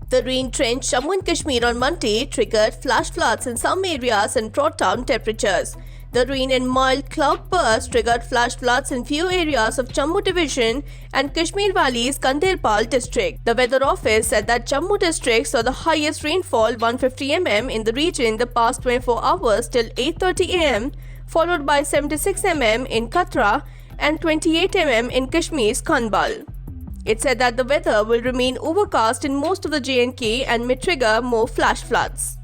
The rain drenched Jammu and Kashmir on Monday triggered flash floods in some areas and brought down temperatures. The rain and mild cloudbursts triggered flash floods in few areas of Jammu division and Kashmir Valley's Ganderbal district. The weather office said that Jammu district saw the highest rainfall 150 mm in the region in the past 24 hours till 8:30 am, followed by 76 mm in Katra and 28 mm in Kashmir's Ganderbal. It said that the weather will remain overcast in most of the J&K and may trigger more flash floods.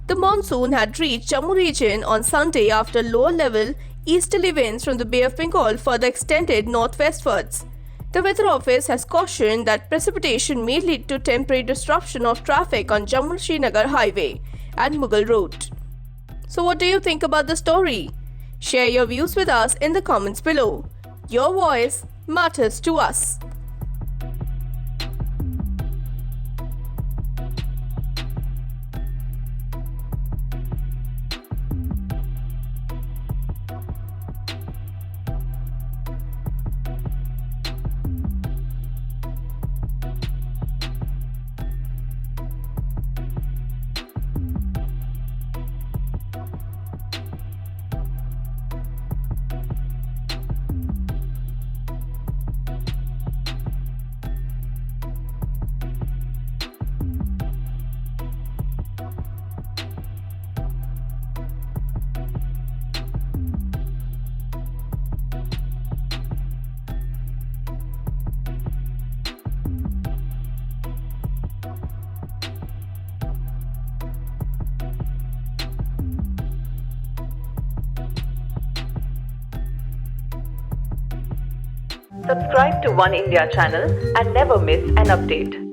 The monsoon had reached Jammu region on Sunday after lower-level easterly winds from the Bay of Bengal further extended northwestwards. The weather office has cautioned that precipitation may lead to temporary disruption of traffic on Jammu-Srinagar highway and Mughal route. So what do you think about the story? Share your views with us in the comments below. Your voice matters to us. Subscribe to Oneindia channel and never miss an update.